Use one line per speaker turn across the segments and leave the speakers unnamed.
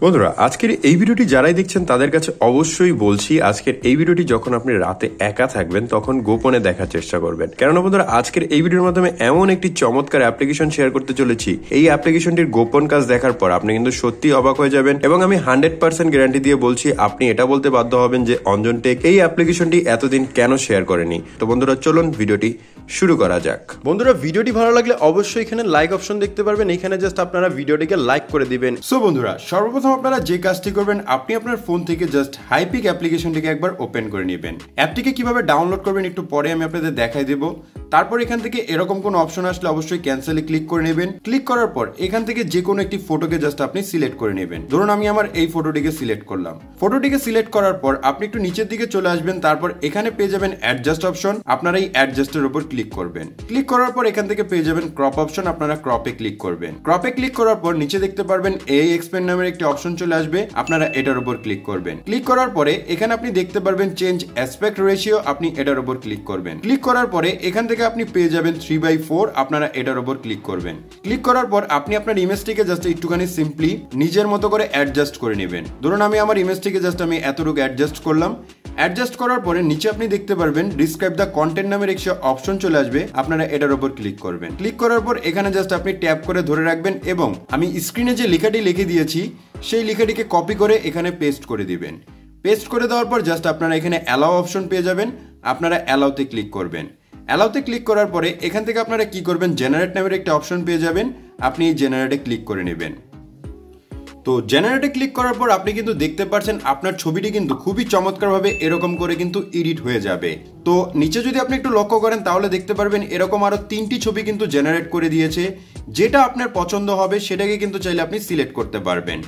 বন্ধুরা আজকের এই ভিডিওটি যারাই দেখছেন তাদের কাছে অবশ্যই বলছি আজকের এই ভিডিওটি যখন আপনি রাতে একা থাকবেন তখন গোপনে দেখার চেষ্টা করবেন। কেননা বন্ধুরা আজকের এই ভিডিওর মাধ্যমে এমন একটি চমৎকার অ্যাপ্লিকেশন শেয়ার করতে চলেছি, এই অ্যাপ্লিকেশনটির গোপন কাজ দেখার পর আপনি কিন্তু সত্যি অবাক হয়ে যাবেন এবং আমি 100% গ্যারান্টি দিয়ে বলছি আপনি এটা বলতে বাধ্য হবেন যে অঞ্জন টেক এই অ্যাপ্লিকেশনটি এতদিন কেন শেয়ার করেনি। তো বন্ধুরা চলুন ভিডিওটি শুরু করা যাক। বন্ধুরা ভিডিওটি ভালো লাগলে অবশ্যই এখানে লাইক অপশন দেখতে পারবেন, এখানে জাস্ট আপনারা ভিডিওটিকে লাইক করে দিবেন। সো বন্ধুরা সর্বপ্রথম আপনারা যে কাজটি করবেন আপনি আপনার ফোন থেকে জাস্ট হাইপিক অ্যাপ্লিকেশনটিকে একবার ওপেন করে নেবেন। অ্যাপটিকে কিভাবে ডাউনলোড করবেন একটু পরে আমি আপনাদের দেখাই দেব। তারপর এখান থেকে এরকম কোন অপশন আসলে অবশ্যই ক্যান্সেলে ক্লিক করে নেবেন। ক্লিক করার পর এখান থেকে যে কোনো একটি ফটোকে জাস্ট আপনি সিলেক্ট করে নেবেন। ধরুন আমি আমার এই ফটোটিকে সিলেক্ট করলাম। ফটোটিকে সিলেক্ট করার পর আপনি একটু নিচের দিকে চলে আসবেন, তারপর এখানে পেয়ে যাবেন অ্যাডজাস্ট অপশন, আপনারা এই অ্যাডজাস্টের উপর ক্লিক করবেন। ক্লিক করার পর এখান থেকে পেয়ে যাবেন ক্রপ অপশন, আপনারা ক্রপে ক্লিক করবেন। ক্রপে ক্লিক করার পর নিচে দেখতে পারবেন এই এক্সপ্যান্ড নামের একটি অপশন চলে আসবে, আপনারা এটার উপর ক্লিক করবেন। ক্লিক করার পরে এখানে আপনি দেখতে পারবেন চেঞ্জ অ্যাসপেক্ট রেশিও, আপনি এটার উপর ক্লিক করবেন। ক্লিক করার পরে এখান থেকে আপনি পেয়ে যাবেন 3/4, আপনারা এটার উপর ক্লিক করবেন। ক্লিক করার পর আপনি আপনার ইমেজটিকে জাস্ট একটুখানি সিম্পলি নিজের মতো করে অ্যাডজাস্ট করে নেবেন। ধরুন আমি আমার ইমেজটিকে জাস্ট আমি এতটুকু অ্যাডজাস্ট করলাম। অ্যাডজাস্ট করার পরে নিচে আপনি দেখতে পারবেন ডিসক্রাইব দ্য কন্টেন্ট নামের একটি অপশন চলে আসবে, আপনারা এটার উপর ক্লিক করবেন। ক্লিক করার পর এখানে জাস্ট আপনি ট্যাপ করে ধরে রাখবেন এবং আমি স্ক্রিনে যে লেখাটি লিখে দিয়েছি সেই লেখাটিকে কপি করে এখানে পেস্ট করে দিবেন। পেস্ট করে দেওয়ার পর জাস্ট আপনারা এখানে অ্যালাউ অপশন পেয়ে যাবেন, আপনারা অ্যালাউতে ক্লিক করবেন। অ্যালাউতে ক্লিক করার পরে এখান থেকে আপনারা কি করবেন, জেনারেট নামের একটা অপশন পেয়ে যাবেন, আপনি এই জেনারেটে ক্লিক করে নেবেন। তো জেনারেটে ক্লিক করার পর আপনি কিন্তু দেখতে পাচ্ছেন আপনার ছবিটি কিন্তু খুবই চমৎকারভাবে এরকম করে কিন্তু এডিট হয়ে যাবে। তো নিচে যদি আপনি একটু লক্ষ্য করেন তাহলে দেখতে পারবেন এরকম আরো 3টি ছবি কিন্তু জেনারেট করে দিয়েছে। যেটা আপনার পছন্দ হবে সেটাকে কিন্তু চাইলে আপনি সিলেক্ট করতে পারবেন।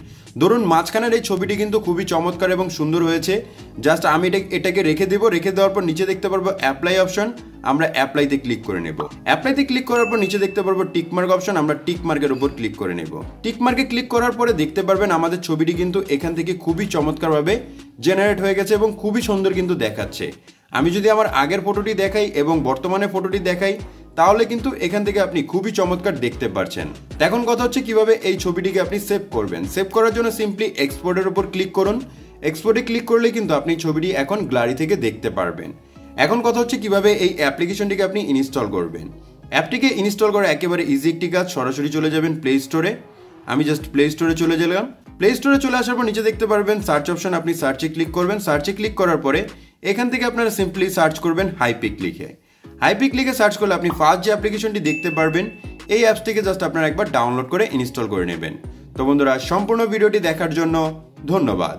ধরুন মাঝখানের এই ছবিটি কিন্তু খুবই চমৎকার এবং সুন্দর হয়েছে, জাস্ট আমি এটাকে রেখে দেবো। রেখে দেওয়ার পর নিচে দেখতে পারবো অ্যাপ্লাই অপশন, আমরা অ্যাপ্লাইতে ক্লিক করে নেব। অ্যাপ্লাইতে ক্লিক করার পর নিচে দেখতে পারবো টিকমার্ক অপশন, আমরা টিকমার্কের উপর ক্লিক করে নেব। টিকমার্কে ক্লিক করার পরে দেখতে পারবেন আমাদের ছবিটি কিন্তু এখান থেকে খুবই চমৎকারভাবে জেনারেট হয়ে গেছে এবং খুবই সুন্দর কিন্তু দেখাচ্ছে। আমি যদি আমার আগের ফটোটি দেখাই এবং বর্তমানে ফটোটি দেখাই তাহলে কিন্তু এখান থেকে আপনি খুবই চমৎকার দেখতে পাচ্ছেন। এখন কথা হচ্ছে কিভাবে এই ছবিটিকে আপনি সেভ করবেন। সেভ করার জন্য সিম্পলি এক্সপোর্টের উপর ক্লিক করুন। এক্সপোর্টে ক্লিক করলে কিন্তু আপনি ছবিটি এখন গ্যালারি থেকে দেখতে পারবেন। এখন কথা হচ্ছে কিভাবে এই অ্যাপ্লিকেশনটিকে আপনি ইনস্টল করবেন। অ্যাপটিকে ইনস্টল করা একেবারে ইজি একটি কাজ, সরাসরি চলে যাবেন প্লে স্টোরে। আমি জাস্ট প্লে স্টোরে চলে গেলাম। প্লে স্টোরে চলে আসার পর নিচে দেখতে পারবেন সার্চ অপশন, আপনি সার্চে ক্লিক করবেন। সার্চে ক্লিক করার পরে এখান থেকে আপনারা সিম্পলি সার্চ করবেন হাইপিক লিখে। হাইপিক লিখে সার্চ করলে আপনি ফার্স্ট যে অ্যাপ্লিকেশনটি দেখতে পারবেন এই অ্যাপসটিকে জাস্ট আপনারা একবার ডাউনলোড করে ইনস্টল করে নেবেন। তো বন্ধুরা সম্পূর্ণ ভিডিওটি দেখার জন্য ধন্যবাদ।